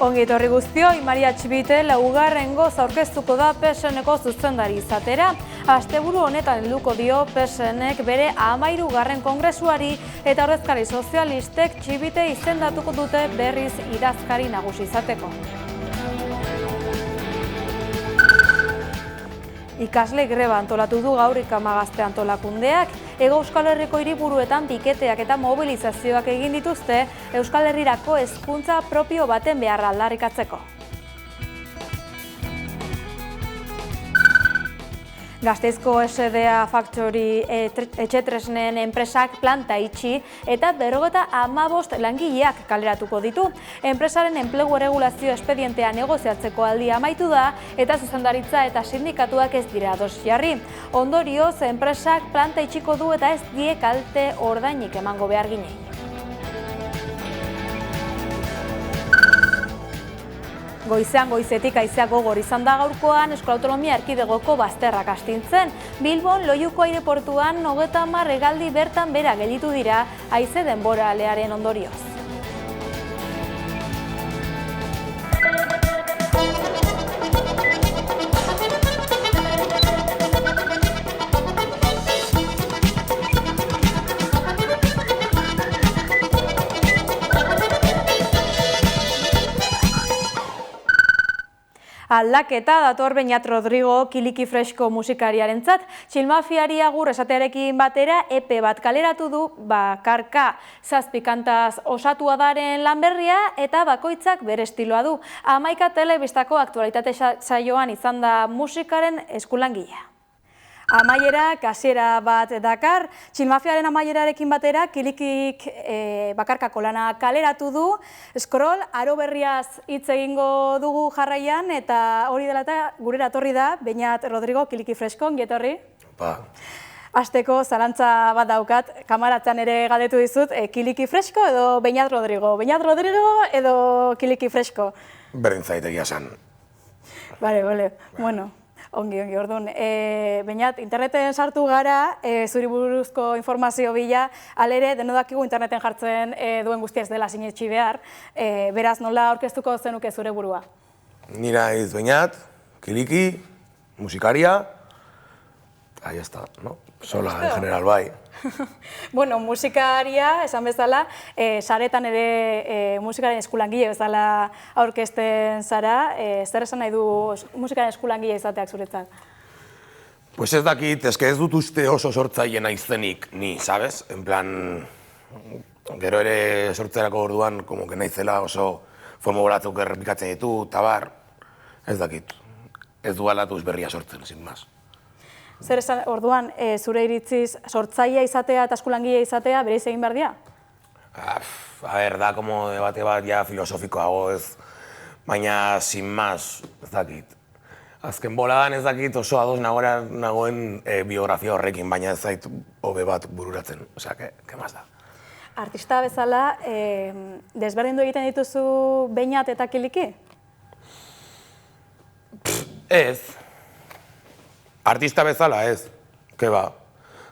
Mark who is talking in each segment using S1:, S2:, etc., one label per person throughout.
S1: Ongi etorri guztioi, Maria Txibite laugarrengo aurkeztuko da PSN-eko zuzendari izatera. Asteburu honetan helduko dio PSN-ek bere 13. kongresuari eta ordezkari sozialistek Txibite izendatuko dute berriz idazkari nagusi izateko. Ikasle greba antolatu du gaur Ikamagazte antolakundeak. Hego Euskal Herriko hiriburuetan piketeak eta mobilizazioak egin dituzte Euskal Herrirako hezkuntza propio baten beharra aldarrikatzeko. Gasteizko SDA Factory etxetresnen enpresak planta itxi eta 55 langileak kaleratuko ditu. Enpresaren enplegu erregulazio espedientea negoziatzeko aldia amaitu da eta zuzendaritza eta sindikatuak ez dira ados jarri. Ondorioz, enpresak planta itxiko du eta ez die kalte ordainik emango behar ginei. Goizean goizetik haizeak gogor izan da gaurkoan Euskal Autonomia Erkidegoko bazterrak astintzen. Bilbon Loiuko aireportuan 30 hegaldi bertan bera gelditu dira haize denboralearen ondorioz. Aldaketa dator Beñat Rodrigo Kiliki Fresko musikariarentzat. Txilmafiari agur esatearekin batera EP bat kaleratu du, bakarka 7 kantaz osatua daren lan berria eta bakoitzak bere estiloa du. 11 telebistako aktualitate saioan izan da musikaren eskulangilea. Amaiera, kasiera bat dakar, Txilmafiaren amaierarekin batera Kilikik bakarkako lana kaleratu du. Scroll, aro berriaz hitz egingo dugu jarraian eta hori dela eta gurera etorri da Beñat Rodrigo Kiliki Fresko, ongi etorri? Hasteko zalantza bat daukat, kamaratzen ere galdetu dizut, Kiliki Fresko edo Beñat Rodrigo? Beñat Rodrigo edo Kiliki Fresko?
S2: Berdin zaitegia zen.
S1: Bale, bueno. Ongi, orduan. Beñat, interneten sartu gara, zuri buruzko informazio bila, alere, denodakigu interneten jartzen duen guztia ez dela sinetxi behar, beraz nola aurkeztuko zenuke zure burua?
S2: Ni naiz Beñat, Kiliki, musikaria, ahí está, no? Sola, en general, bai.
S1: Bueno, musikaria, esan bezala, saretan ere musikaren eskulangile bezala aurkezten zara. Zer esan nahi du musikaren eskulangile izateak zuretzat?
S2: Pues ez dakit, ez dut uste oso sortzaile naizenik ni, sabes? En plan, gero ere sortzerako orduan, como que naizela oso formula batzuk errepikatzen ditu, tabar, ez dakit. Ez du alatuz berria sortzen, sin más.
S1: Zer esan, orduan, zure iritziz, sortzailea izatea eta eskulangilea izatea bereiz egin behar dira?
S2: A ber, da como debate bat ja filosofikoago ez, baina sin más, ez dakit. Azken boladan ez dakit oso ados nagoen biografia horrekin, baina ez zait hobe bat bururatzen, osea, que más da.
S1: Artista bezala, desberdindu egiten dituzu Beñat eta Kiliki?
S2: Ez. Artista bezala ez, ke ba,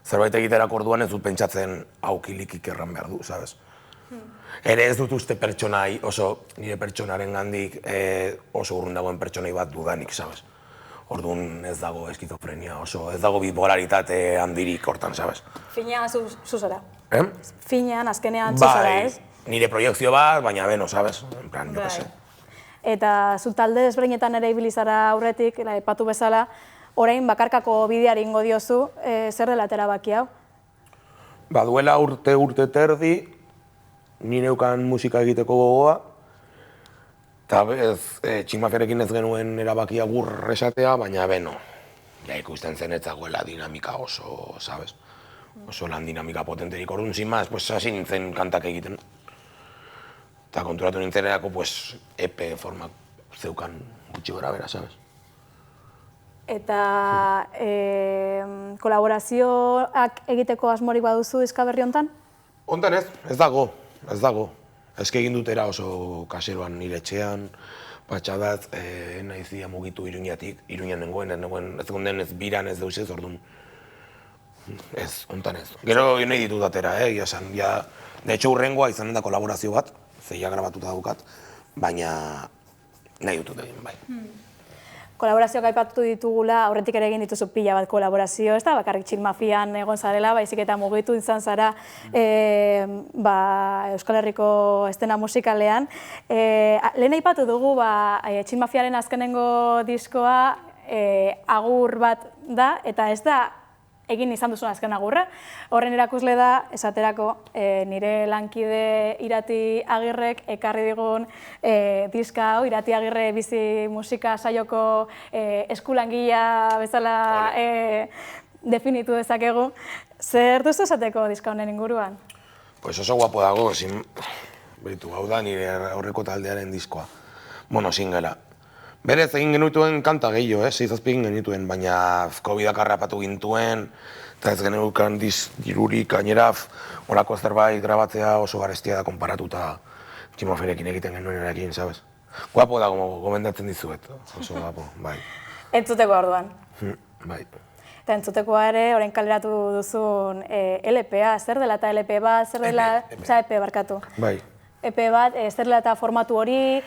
S2: zerbait egiterako orduan ez dut pentsatzen hau Kilikik erran behar du, sabes? Ere ez dut uste pertsonai, oso nire pertsonaren gandik oso urrun dagoen pertsonai bat dudanik, sabes? Orduan ez dago eskizofrenia, oso ez dago bipolaritate handirik hortan, sabes?
S1: Finean zuzara.
S2: Finean,
S1: azkenean zuzara, ez?
S2: Nire proiekzio bat, baina beno, sabes? En plan, jo que sé.
S1: Eta zu talde desberdinetan ere ibilizara aurretik, aipatu bezala, orain bakarkako bideari ingo diozu, zer dela erabaki hau?
S2: Ba, duela urte terdi, ni neukan musika egiteko gogoa, eta Txilmafiarekin ez genuen erabakia gur esatea, baina beno, ja ikusten zen ez dagoela dinamika oso, sabes? Oso lan dinamika potenterik, orduan sin más, pues hasi nintzen kantak egiten. Eta konturatu nintzenerako, pues, EP formak zeukan gutxi gora bera, sabes?
S1: Eta kolaborazioak egiteko asmorik baduzu diska berri hontan?
S2: Hontan ez dago. Ezke egin dutera oso kaseroan nire etxean, patxadat, naizia mugitu Iruñatik, Iruñan nengoen, ez gonden ez biran ez deusez, orduan. Ez, hontan ez. Gero nahi ditut atera, esan, de hecho urrengoa izanen da kolaborazio bat, zeia grabatuta daukat, baina nahi dutut egin, bai.
S1: Kolaborazioak aipatu ditugula, aurretik ere egin dituzu pila bat kolaborazio, ez da, bakarrik Chill Mafian egon zarela, baizik eta mugitu izan zara Euskal Herriko eszena musikalean. Lehen aipatu dugu, Chill Mafiaren azkenengo diskoa agur bat da, eta ez da egin izan duzun azken agurra. Horren erakusle da, esaterako, nire lankide Irati Agirrek ekarri digun diska hau, Irati Agirre bizi musika saioko eskulangila bezala definitu dezakegu. Zer duzu esateko diska honen inguruan?
S2: Pues oso guapo dago, beritu, hau da nire aurreko taldearen diskoa. Singlea. Berez egin genituen kanta gehiago, 6-7 egin genituen, baina COVID-ak harrapatu gintuen, eta ez geneukan dirurik gainera horako zerbait grabatzea oso garestia da konparatuta Chill Mafiarekin egiten genuenekin, sabes? Guapo da, gomendatzen dizuet, oso guapo, bai.
S1: Entzuteko orduan.
S2: Bai.
S1: Eta entzutekoa ere, orain kaleratu duzun LPA, zer dela eta LP bat, zer dela... EP barkatu.
S2: Bai.
S1: EP bat, zer dela eta formatu hori,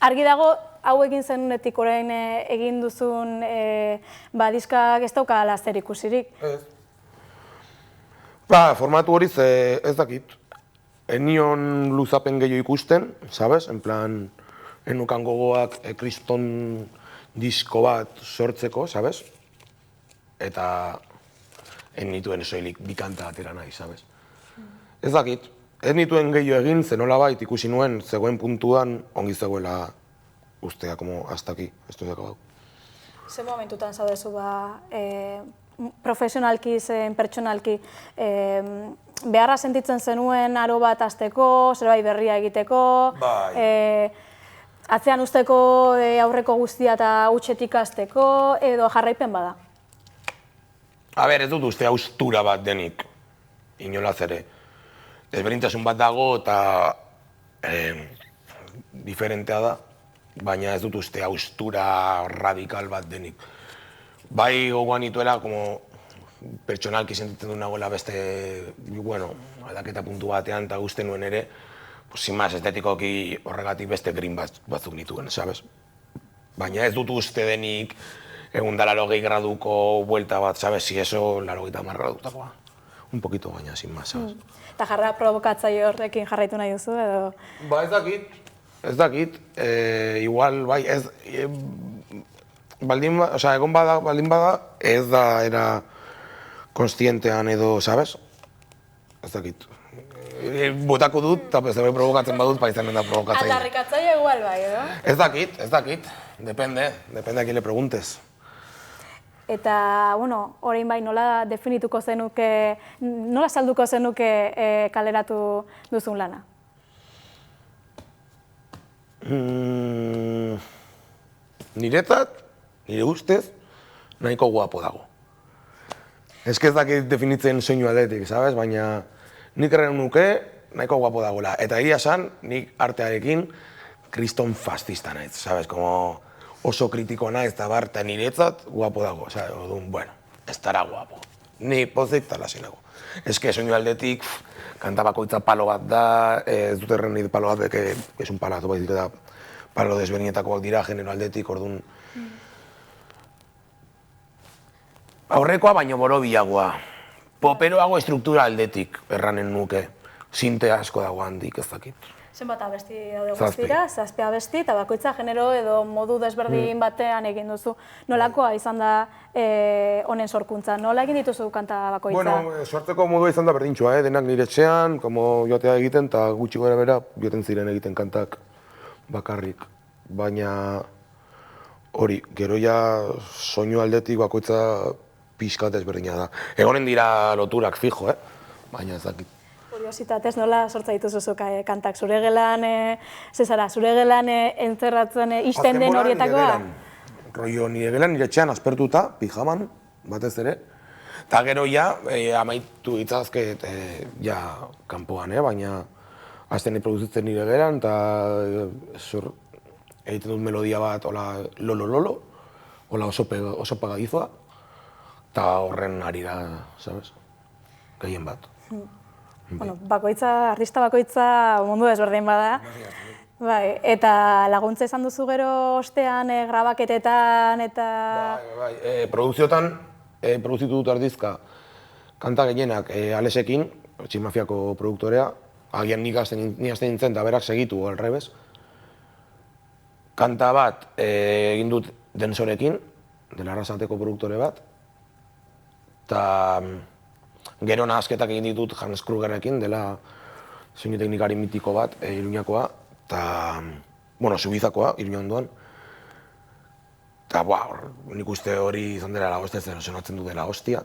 S1: argi dago, hau egin zenunetik orain egin duzun diskak ez daukala zer ikusirik.
S2: Ez. Formatu hori ez dakit. Enion luzapen gehiago ikusten, sabes? En plan, enukan gogoak kriston disko bat sortzeko, sabes? Eta nituen soilik bi kanta atera nahi, sabes? Ez dakit. Ez nituen gehiago egin, zenolabait ikusi nuen, zegoen puntuan ongi zegoela ustea, como hasta aquí, esto se ha acabado.
S1: Ze momentutan zaudezu profesionalki, pertsonalki, beharra sentitzen zenuen aro bat hasteko, zerbait berria egiteko, atzean usteko aurreko guztia eta hutsetik hasteko, edo jarraipen bada?
S2: A ber, ez dut uste haustura bat denik, inolaz ere. Desberdintasun bat dago eta diferentea da, baina ez dut uste haustura radikal bat denik. Bai gogoan nituela, pertsonalki sentitzen du nagoela beste, aldaketa puntu batean eta uste nuen ere, sin más, estetikoki horregatik beste green batzuk nituen, sabes? Baina ez dut uste denik 180 graduko buelta bat, sabes? Si eso, 80 gradutakoa. Un poquito baina, sin más, sabes?
S1: Eta jarra provokatzaile horrekin jarraitu nahi duzu, edo?
S2: Ba, ez dakit, igual, bai, ez, egon baldin bada, ez da era konstientean edo, sabes? Ez dakit. Botako dut, eta zerbait provokatzen badut, pa izanen da provokatzaile.
S1: Aldarrikatzaile igual bai, edo?
S2: Ez dakit, depende a quien le preguntes.
S1: Eta, orain bai, nola definituko zenuke, nola salduko zenuke kaleratu duzun lana?
S2: Niretzat, nire ustez, nahiko guapo dago. Ez dakit definitzen soinu aldetik, sabes? Baina nik erren nuke nahiko guapo dagoela. Eta egia esan, nik artearekin kriston fascista naiz, sabes? Como oso kritiko naiz eta bar, eta niretzat guapo dago. Bueno, ez dara guapo. Ni pozik talasin nago. Ez soinu aldetik, kanta bakoitza palo bat da, ez dut erren nire palo bat, es un palazo, baizik eta palo desberdinetakoak dira, genero aldetik, orduan. Aurrekoa baino borobilagoa. Poperoago estruktura aldetik erranen nuke. Sinte asko dago handik, ez dakit.
S1: Zenbat abesti daude guztira, 7 abesti, eta bakoitza genero edo modu desberdin batean egin duzu. Nolakoa izan da honen sorkuntza? Nola egin dituzu kanta bakoitza?
S2: Bueno, sortzeko modua izan da berdintxoa, denak nire etxean, joatea egiten, eta gutxi gara bera, joaten ziren egiten kantak bakarrik. Baina hori, gero ja soinu aldetik bakoitza pixkat ezberdina da. Egonen dira loturak fijo, baina ez dakit.
S1: Kuriositatez, nola sortza dituzu kantak? Zure gelan, zure gelan entzerratzen isten den horietakoa?
S2: Rollo nire gelan, nire etxean aspertuta, pijaman, batez ere. Eta gero ja, amaitu itzazket kanpoan, baina azten produzitzen nire gelan, eta egiten dut melodia bat, hola lolo, hola oso pagadizoa, eta horren ari da, sabes? Gehien bat.
S1: Bueno, artista bakoitza mundu desberdin bada. Bai, eta laguntza izan duzu gero ostean grabaketetan eta...
S2: Bai, produkziotan, produzitu dut ardizka kanta gehienak Alexekin, Txilmafiako produktorea, agian ni hasten nintzen eta berak segitu alrebez. Kanta bat egin dut Densorekin, dela Arrasateko produktore bat, eta gero nahasketak egin ditut Hans Krugerrekin, dela soinu teknikari mitiko bat, Iruñakoa, eta, bueno, Subizakoa, Iruña ondoan. Eta, nik uste hori izan dela la hostia, sonatzen du dela hostia.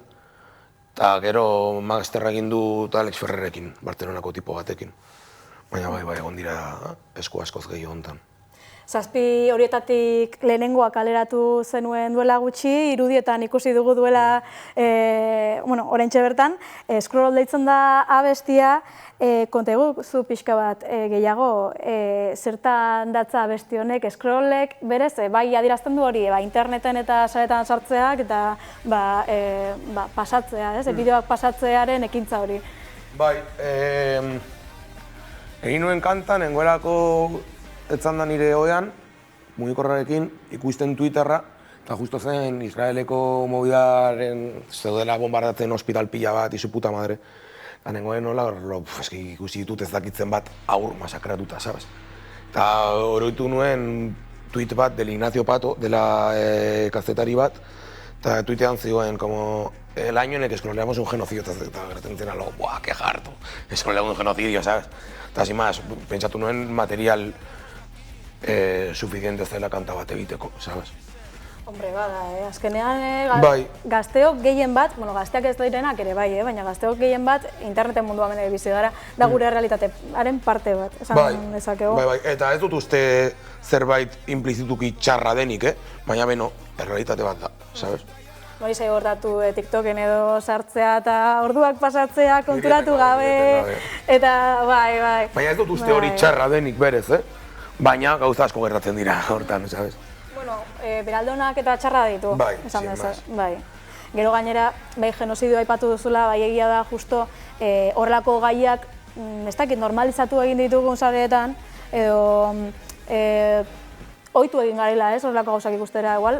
S2: Eta gero Magsterra egin dut Alex Ferrerrekin, Barcelonako tipo batekin. Baina bai, egon dira esku askoz gehiago hontan.
S1: 7 horietatik lehenengoa kaleratu zenuen duela gutxi, irudietan ikusi dugu duela, oraintxe bertan, Scroll deitzen da abestia, konta zu pixka bat gehiago, zertan datza abesti honek, Scrollek berez, bai adierazten du hori, interneten eta saretan sartzeak eta pasatzea, bideoak pasatzearen ekintza hori.
S2: Bai, egin nuen kanta, nengoelako etzan da nire oean, mugikorrarekin, ikusten Twitterra, eta justo zen Israeleko movidaren zeudela bombardatzen hospital pila bat, izu puta madre. Eta nengoen nola, ikusi ditut ez dakitzen bat aur masakratuta, sabes? Eta oroitu nuen tweet bat del Ignacio Pato, dela kazetari bat, eta tuitean zioen, como el año en el que scrolleamos un genocidio, eta geratzen zen alo, buah, que jarto, scrolleamos un genocidio, sabes? Eta sin más, pentsatu nuen material suficiente zela kanta bat egiteko, sabes?
S1: Hombre, bada, azkenean gazteok gehien bat, gazteak ez direnak ere bai, baina gazteok gehien bat interneten munduan bizi gara, da gure realitatearen parte bat, esan dezakegu.
S2: Bai, eta ez dut uste zerbait implizituki txarra denik, baina beno, errealitate bat da, sabes?
S1: Hori zai gordatu TikToken edo sartzea eta orduak pasatzea konturatu gabe, eta bai.
S2: Baina ez dut uste hori txarra denik berez, baina gauza asko gertatzen dira hortan, sabes?
S1: Bueno, beraldonak eta txarra ditu, esan dezaz, bai. Gero gainera, bai genozidioa aipatu duzula, bai egia da justo horrelako gaiak, ez dakit normalizatu egin ditugun sareetan, edo ohitu egin garela, horrelako gauzak ikustera, igual,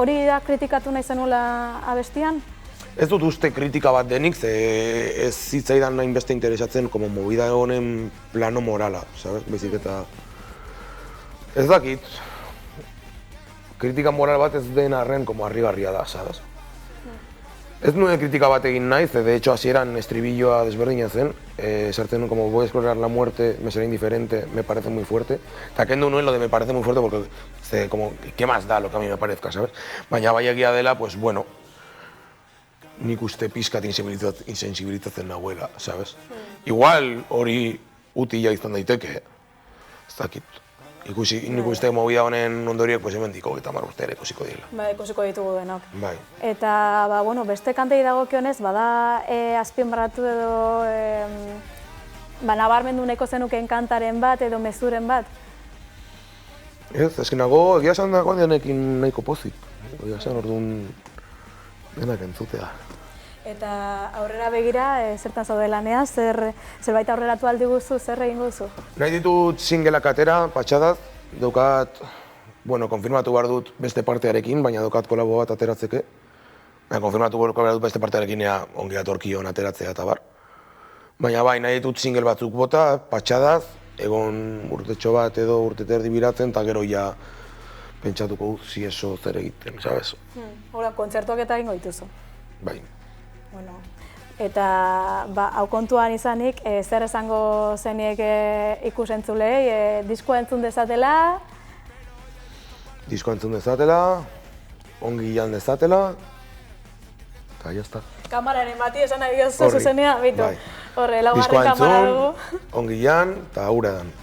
S1: hori da kritikatu nahi zenuela abestian?
S2: Ez dut uste kritika bat denik, ez zitzaidan nahi beste interesatzen como movida honen plano morala, sabes? Bezik eta... Ez dakit, kritika moral bat ez den arren como harrigarria da, sabes? Ez nuen kritika bat egin naiz, de hecho hasieran estribilloa desberdina zen, sartzen como voy a explorar la muerte, me será indiferente, me parece muy fuerte, eta kendu nuen lo de me parece muy fuerte porque, como, ¿qué más da lo que a mí me parezca, sabes? Baina bai egia dela, pues bueno, nik uste pizkat insensibilizatzen nahuela, sabes? Igual hori utila izan daiteke, ez dakit. Nik uste movida honen ondoriek hemen diko eta 10 urte ere ikusiko dira.
S1: Bai, ikusiko ditugu denok.
S2: Bai.
S1: Eta, beste kantei dagokionez, bada azpimarratu edo nabarmendu nahiko zenukeen kantaren bat edo mezuren bat?
S2: Ez, ezkenago egia esan dagoen denekin nahiko pozik. Egia esan orduan denak entzutea.
S1: Eta aurrera begira, zertan zaude lanean, zerbait aurreratu aldi guzu, zer egin guzu?
S2: Nahi ditut singelak atera, patxadaz, daukat, konfirmatu behar dut beste partearekin, baina daukat kolabo bat ateratzeke. Konfirmatu behar dut beste partearekin ongi atorkion ateratzea eta bar. Baina bai, nahi ditut single batzuk bota, patxadaz, egon urtetxo bat edo urteterdi biratzen, eta gero ja pentsatuko zieso zer egiten, sabes?
S1: Hora, kontzertuak eta egingo dituzu?
S2: Bai.
S1: Eta hau kontuan izanik, zer esango zeniek ikusentzulei, diskoa entzun dezatela?
S2: Diskoa entzun dezatela, ongi jan dezatela, eta jazta.
S1: Kamararen bati esan nahi gozu zuzenean, bitu. Horre, laugarren kamara dugu.
S2: Diskoa entzun, ongi jan, eta aurre dan.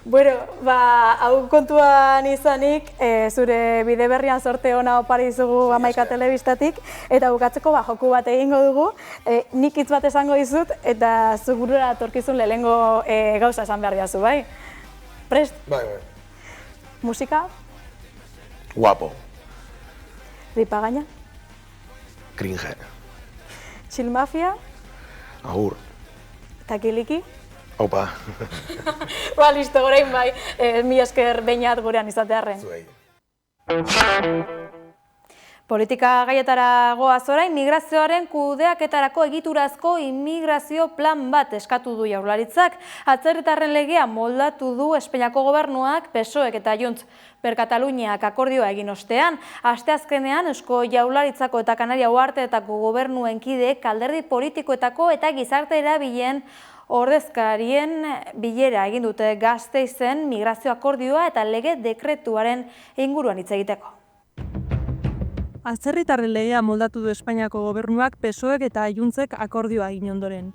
S1: Bueno, hau kontuan izanik, zure bide berrian sorte ona opari izugu Hamaika telebistatik, eta bukatzeko joku bat egingo dugu, nik hitz bat esango dizut, eta zuk burura atorkizun lehenengo gauza esan behar diazu, bai? Prest?
S2: Bai.
S1: Musika?
S2: Guapo.
S1: Ripagaina?
S2: Cringe.
S1: Txilmafia?
S2: Agur.
S1: Eta Kiliki?
S2: Opa.
S1: Ba, listo, orain bai, mi esker Beñat gurean izatearren.
S2: Zuei.
S1: Politika gaietara goaz orain, migrazioaren kudeaketarako egiturazko immigrazio plan bat eskatu du Jaurlaritzak. Atzerritarren legea moldatu du Espainiako gobernuak, PSOEk eta Junts per Kataluniak akordioa egin ostean. Asteazkenean Eusko Jaurlaritzako eta Kanaria Uharteetako gobernuen kideek alderdi politikoetako eta gizarte eragileen ordezkarien bilera egin dute Gasteizen migrazio akordioa eta lege dekretuaren inguruan hitz egiteko.
S3: Atzerritarren legea moldatu du Espainiako gobernuak PSOEk eta Juntsek akordioa egin ondoren.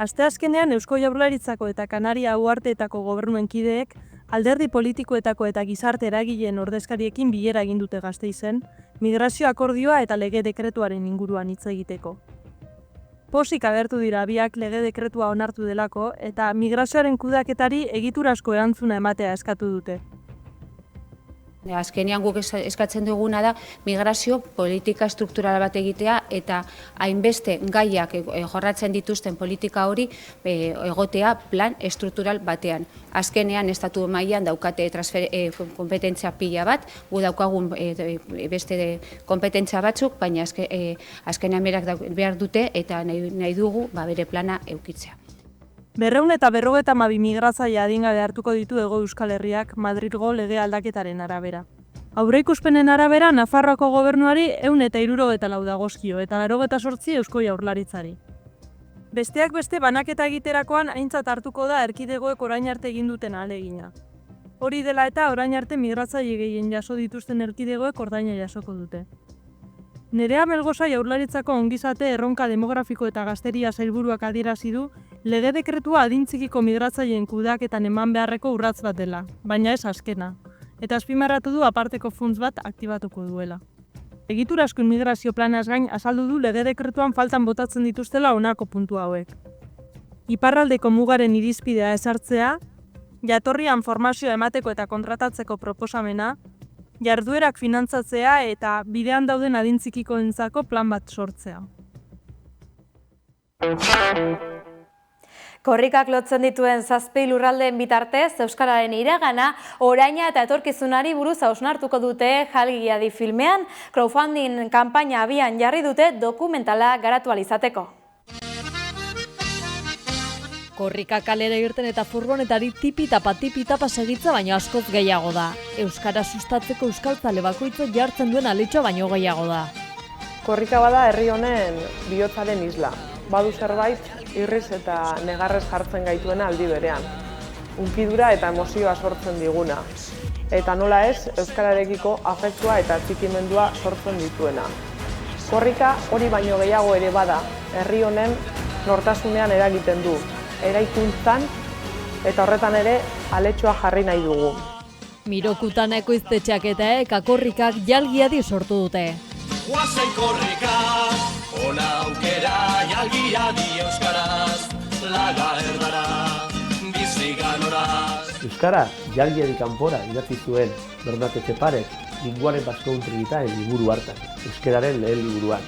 S3: Asteazkenean Eusko Jaurlaritzako eta Kanaria Uharteetako gobernuen kideek alderdi politikoetako eta gizarte eragileen ordezkariekin bilera egin dute Gasteizen, migrazio akordioa eta lege dekretuaren inguruan hitz egiteko. Pozik agertu dira biak lege dekretua onartu delako eta migrazioaren kudeaketari egiturazko erantzuna ematea eskatu dute.
S4: Azkenean guk eskatzen duguna da migrazio politika struktural bat egitea eta hainbeste gaiak jorratzen dituzten politika hori egotea plan estruktural batean. Azkenean estatu mailan daukate kompetentzia pila bat, gu daukagun beste kompetentzia batzuk, baina azkenean behar dute eta nahi dugu bere plana eukitzea.
S3: 252 migratzaile adingabe hartuko ditu Hego Euskal Herriak Madrilgo lege aldaketaren arabera. Aurreikuspenen arabera, Nafarroako gobernuari 174 dagozkio eta 98 Eusko Jaurlaritzari. Besteak beste banaketa egiterakoan aintzat hartuko da erkidegoek orain arte egin duten ahalegina. Hori dela eta orain arte migratzaile gehien jaso dituzten erkidegoek ordaina jasoko dute. Nerea Melgoza Jaurlaritzako ongizate erronka demografiko eta gazteria sailburuak adierazi du lege dekretua adintzikiko migratzaileen kudeaketan eman beharreko urrats bat dela, baina ez azkena, eta azpimarratu du aparteko funts bat aktibatuko duela. Egiturazko immigrazio planaz gain azaldu du lege dekretuan faltan botatzen dituztela honako puntu hauek. Iparraldeko mugaren irizpidea ezartzea, jatorrian formazioa emateko eta kontratatzeko proposamena, jarduerak finantzatzea eta bidean dauden adintzikikoentzako plan bat sortzea.
S1: Korrikak lotzen dituen 7 lurraldeen bitartez, Euskararen iragana, oraina eta etorkizunari buruz hausnartuko dute Jalgiadi filmean, crowdfunding kanpaina abian jarri dute dokumentala garatu ahal izateko.
S5: Korrika kalera irten eta furgonetari tipi-tapa segitza baino askoz gehiago da. Euskara sustatzeko euskaltzale bakoitza jartzen duen aletxoa baino gehiago da.
S6: Korrika bada herri honen bihotzaren isla. Badu zerbait irriz eta negarrez jartzen gaituena aldi berean. Unkidura eta emozioa sortzen diguna. Eta nola ez, euskararekiko afektua eta txikimendua sortzen dituena. Korrika hori baino gehiago ere bada, herri honen nortasunean eragiten du. Eraikuntzan eta horretan ere aletxoa jarri nahi dugu.
S5: Mirokutan ekoiztetxeak eta Korrikak Jalgiadi sortu dute.
S7: Guazen korrikak, ona aukera Jalgiadi euskaraz, laga erdara, bizigan horaz.
S8: Euskara Jalgiadi kanpora idatzi zuen Bernat Etxeparek Linguaren Basque-Country Gitaen liburu hartan, euskararen lehen liburuan.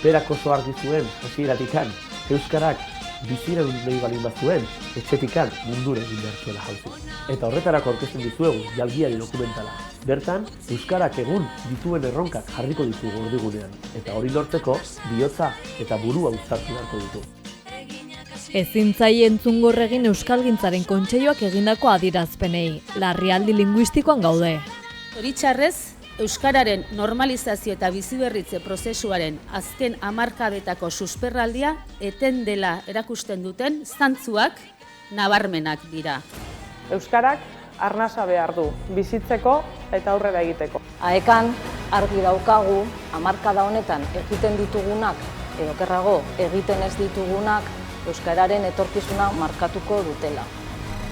S8: Berak oso argi zuen hasieratikan, euskarak biziren nahi balin bazuen, etxetikan mundure egin behar zuela jauzi. Eta horretarako aurkezten dizuegu Jalgiadi dokumentala. Bertan, euskarak egun dituen erronkak jarriko ditugu erdigunean, eta hori lortzeko bihotza eta burua uztartu beharko ditu.
S5: Ezin zaie entzungor egin euskalgintzaren kontseiluak egindako adierazpenei, larrialdi linguistikoan gaude.
S9: Zoritxarrez, euskararen normalizazio eta biziberritze prozesuaren azken hamarkadetako susperraldia eten dela erakusten duten zantzuak nabarmenak dira.
S6: Euskarak arnasa behar du, bizitzeko eta aurrera egiteko.
S10: Aekan argi daukagu hamarkada honetan egiten ditugunak edo okerrago egiten ez ditugunak euskararen etorkizuna markatuko dutela.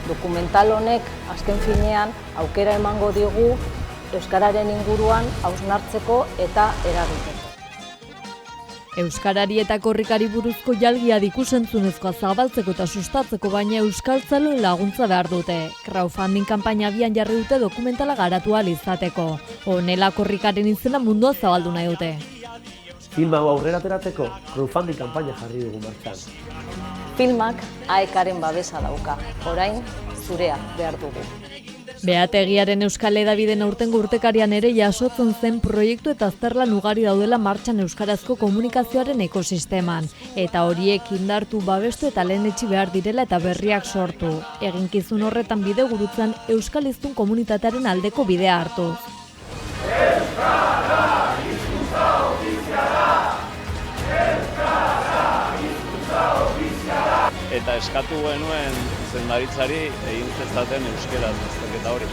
S10: Dokumental honek azken finean aukera emango digu euskararen inguruan hausnartzeko eta eragiteko.
S5: Euskarari eta korrikari buruzko Jalgiadi ikusentzunezkoa zabaltzeko eta sustatzeko baina euskaltzaloen laguntza behar dute. Crowdfunding kanpaina abian jarri dute dokumentala garatu ahal izateko. Honela korrikaren izena mundua zabaldu nahi dute.
S8: Filma hau aurrera ateratzeko crowdfunding kanpaina jarri dugu martxan.
S10: Filmak AEK-aren babesa dauka, orain zurea behar dugu.
S5: Beategiaren Euskal Hedabideen aurtengo urtekarian ere jasotzen zen proiektu eta azterlan ugari daudela martxan euskarazko komunikazioaren ekosisteman, eta horiek indartu, babestu eta lehenetsi behar direla eta berriak sortu. Eginkizun horretan bide gurutzen euskal hiztun komunitatearen aldeko bidea hartu.
S11: Eta eskatu genuen zuzendaritzari egin zezaten euskaraz azterketa hori.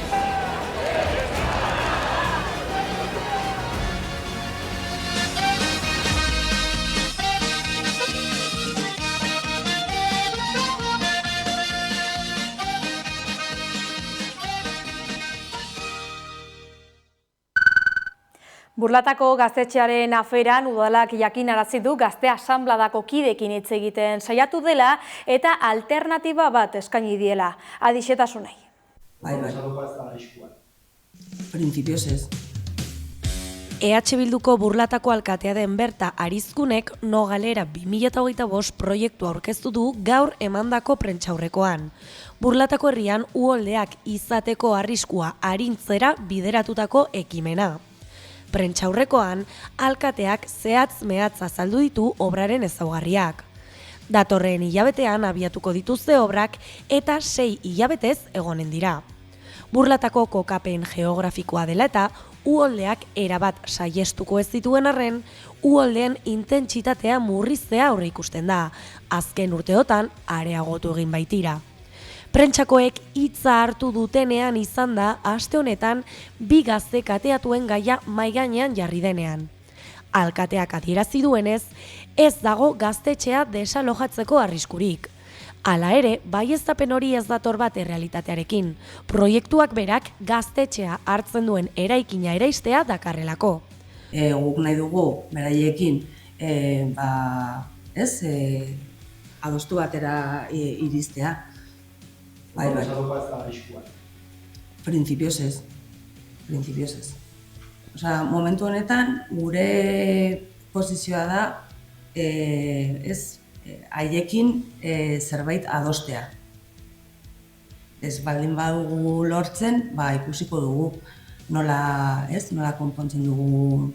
S1: Burlatako gaztetxearen aferan udalak jakinarazi du gazte asanbladako kideekin hitz egiten saiatu dela eta alternatiba bat eskaini diela. Adixetasunei.
S12: Bai. Printzipioz ez.
S13: EH Bilduko Burlatako alkatea den Berta Arizkunek No Galera 2025 proiektua aurkeztu du gaur emandako prentsaurrekoan. Burlatako herrian uholdeak izateko arriskua arintzera bideratutako ekimena. Prentsaurrekoan, alkateak zehatz-mehatz azaldu ditu obraren ezaugarriak. Datorren hilabetean abiatuko dituzte obrak eta 6 hilabetez egonen dira. Burlatako kokapen geografikoa dela eta uholdeak erabat saiestuko ez dituen arren, uholdeen intentsitatea murriztea aurreikusten da, azken urteotan areagotu egin baitira. Prentsakoek hitza hartu dutenean izan da aste honetan 2 gazte kateatuen gaia mahai gainean jarri denean. Alkateak adierazi duenez, ez dago gaztetxea desalojatzeko arriskurik. Hala ere, baieztapen hori ez dator bat errealitatearekin. Proiektuak berak gaztetxea hartzen duen eraikina eraistea dakarrelako.
S12: Guk nahi dugu beraiekin adostu batera iristea. Bai. Printzipioz ez. Momentu honetan, gure posizioa da haiekin zerbait adostea. Ez baldin badugu lortzen, ikusiko dugu nola konpontzen dugu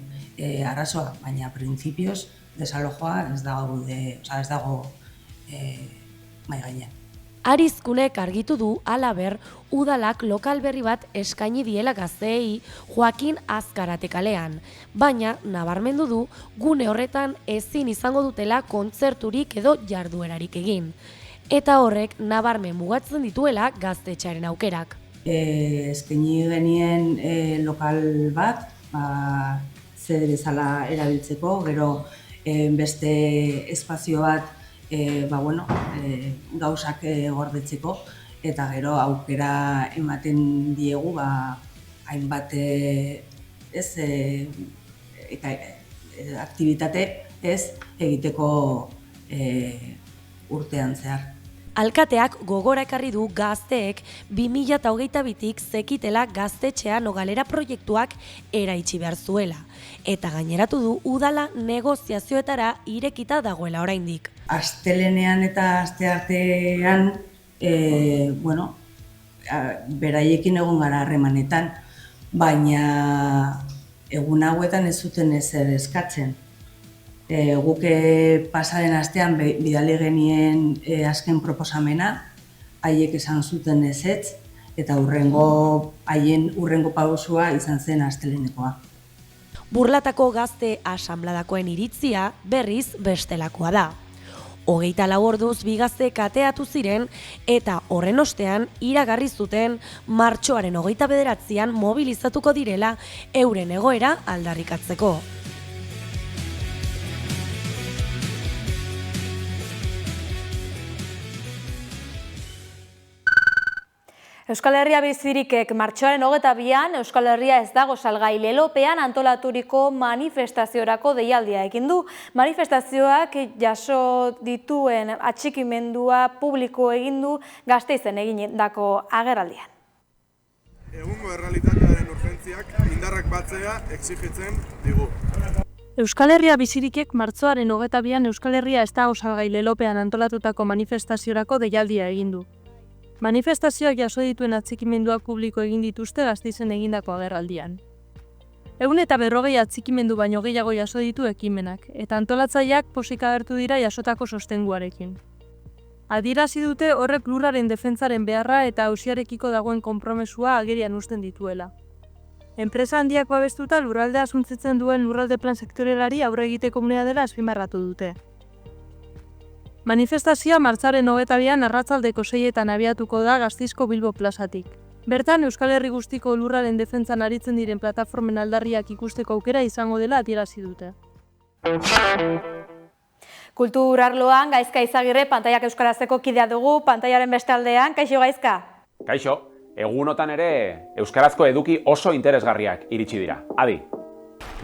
S12: arazoa, baina printzipioz desalojoa ez dago mahai gainean.
S13: Arizkunek argitu du halaber udalak lokal berri bat eskaini diela gazteei Joakin Azkarate kalean, baina nabarmendu du gune horretan ezin izango dutela kontzerturik edo jarduerarik egin. Eta horrek nabarmen mugatzen dituela gaztetxearen aukerak.
S12: Eskaini genien lokal bat, zede bezala erabiltzeko, gero beste espazio bat gauzak gordetzeko, eta gero aukera ematen diegu hainbat aktibitate egiteko urtean zehar.
S13: Alkateak gogora ekarri du gazteek 2022tik zekitela gaztetxea No Galera proiektuak eraitsi behar zuela. Eta gaineratu du udala negoziazioetara irekita dagoela oraindik.
S12: Astelenean eta asteartean, beraiekin egon gara harremanetan, baina egun hauetan ez zuten ezer eskatzen. Guk pasaren astean bidali genien azken proposamena, haiek esan zuten ezetz, eta haien urrengo pausua izan zen astelenekoa.
S13: Burlatako gazte asanbladakoen iritzia berriz bestelakoa da. 24 orduz 2 gazte kateatu ziren eta horren ostean iragarri zuten martxoaren 29an mobilizatuko direla euren egoera aldarrikatzeko.
S1: Euskal Herria Bizirikek martxoaren 22an Euskal Herria ez dago salgai lelopean antolaturiko manifestaziorako deialdia egin du. Manifestazioak jaso dituen atxikimendua publiko egin du Gasteizen egindako agerraldian.
S14: Egungo errealitatearen urgentziak indarrak batzea exigitzen digu.
S3: Euskal Herria bizirikek martxoaren 22an Euskal Herria ez da osagai lelopean antolatutako manifestaziorako deialdia egin du. Manifestazioak jaso dituen atxikimenduak publiko egin dituzte Gasteizen egindako agerraldian. 140 atxikimendu baino gehiago jaso ditu ekimenak, eta antolatzaileak pozik agertu dira jasotako sostenguarekin. Adierazi dute horrek lurraren defentsaren beharra eta auziarekiko dagoen konpromesua agerian uzten dituela. Enpresa handiak babestuta lurraldea suntzitzen duen lurralde plan sektorialari aurre egiteko unea dela azpimarratu dute. Manifestazioa martxoaren 22an arratsaldeko 6etan abiatuko da Gasteizko Bilbo plazatik. Bertan Euskal Herri guztiko lurraren defentsan aritzen diren plataformen aldarriak ikusteko aukera izango dela adierazi dute.
S1: Kultur arloan Gaizka Izagirre pantaiak euskarazeko kidea dugu, pantaiaren beste aldean. Kaixo Gaizka?
S14: Kaixo, egunotan ere euskarazko eduki oso interesgarriak iritsi dira. Adi.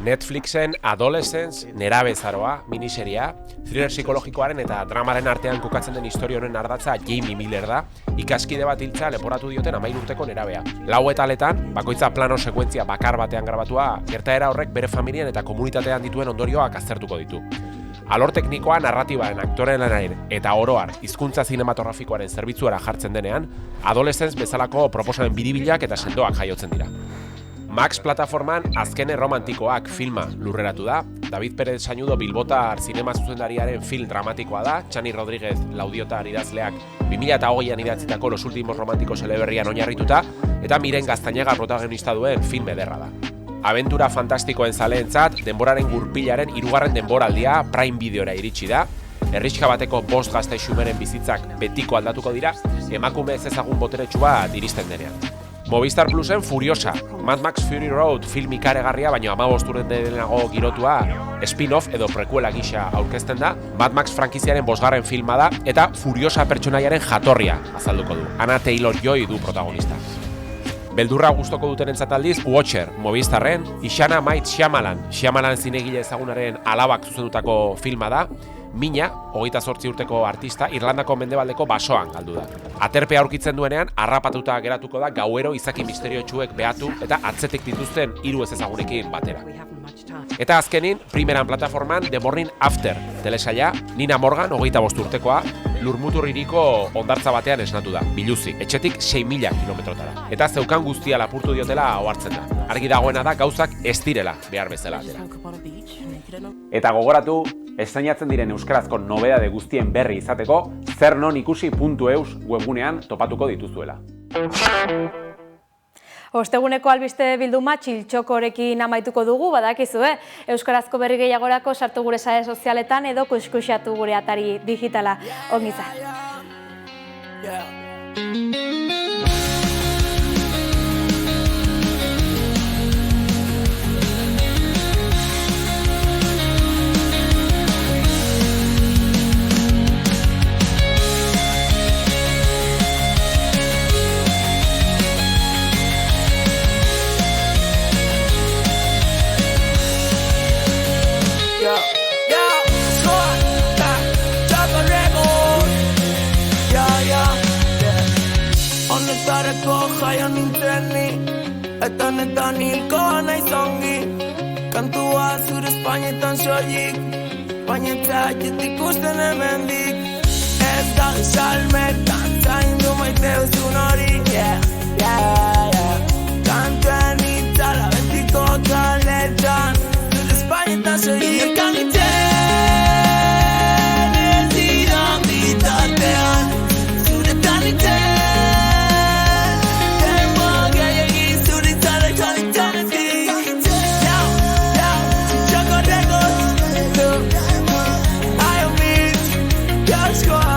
S15: Netflixen Adolescence, nerabezaroa, miniseria, thriller psikologikoaren eta dramaren artean kokatzen den historia honen ardatza Jamie Miller da, ikaskide bat hiltza leporatu dioten 13 urteko nerabea. 4 ataletan, bakoitza plano sekuentzia bakar batean grabatua, gertaera horrek bere familian eta komunitatean dituen ondorioak aztertuko ditu. Alor teknikoa narratibaren aktoreen lanaren eta oroar hizkuntza zinematografikoaren zerbitzuara jartzen denean, Adolescence bezalako proposamen biribilak eta sendoak jaiotzen dira. Max plataforman Azken Erromantikoak filma lurreratu da, David Pérez Sañudo bilbotar zinema zuzendariaren film dramatikoa da, Txani Rodríguez laudiotar idazleak 2008an idatzitako Los Últimos Románticos eleberrian oinarrituta, eta Miren Gaztañaga protagonista duen film ederra da. Abentura fantastikoen zaleentzat, denboraren gurpilaren 3. denboraldia Prime Videora iritsi da, herrixka bateko 5 gazte xumeren bizitzak betiko aldatuko dira, emakume ez ezagun boteretsu bat iristen denean. Movistar Plusen Furiosa, Mad Max Fury Road film ikaregarria baino 15 urte denago girotua, spin-off edo prekuela gisa aurkezten da, Mad Max frankiziaren 5. filma da, eta Furiosa pertsonaiaren jatorria azalduko du. Anna Taylor-Joy du protagonista. Beldurra gustoko dutenentzat aldiz, Watcher, Movistarren, Ishana Mait Shyamalan zinegile ezagunaren alabak zuzendutako filma da, Mina, 28 urteko artista, Irlandako mendebaldeko basoan galdu da. Aterpea aurkitzen duenean, harrapatuta geratuko da gauero izaki misteriotsuek behatu eta atzetik dituzten 3 ezezagunekin batera. Eta azkenin, primeran plataforman The Morning After telesaila, Nina Morgan, 25 urtekoa, Lurmutur hiriko hondartza batean esnatu da, biluzik, etxetik 6.000 kilometrotara. Eta zeukan guztia lapurtu diotela ohartzen da. Argi dagoena da gauzak ez direla behar bezala atera.
S14: Eta gogoratu, estrainatzen diren euskarazko nobedade guztien berri izateko, zernonikusi.eus webgunean topatuko dituzuela.
S1: Osteguneko albiste bilduma txiltxokorekin amaituko dugu, badakizue, euskarazko berri gehiagorako sartu gure sare sozialetan edo kuskuxatu gure atari digitala. Ongi izan.
S16: Jaio nintzen ni, eta nilkoa naiz ongi. Kantua zure Espainetan soilik, baina etxaiet ikusten hemendik. Ez da salmetan zaindu maite duzun hori, Kantuen itzala betiko taletan, zure Espainetan soilik. Ez diran bitatean, zure tanitzen. Let's go.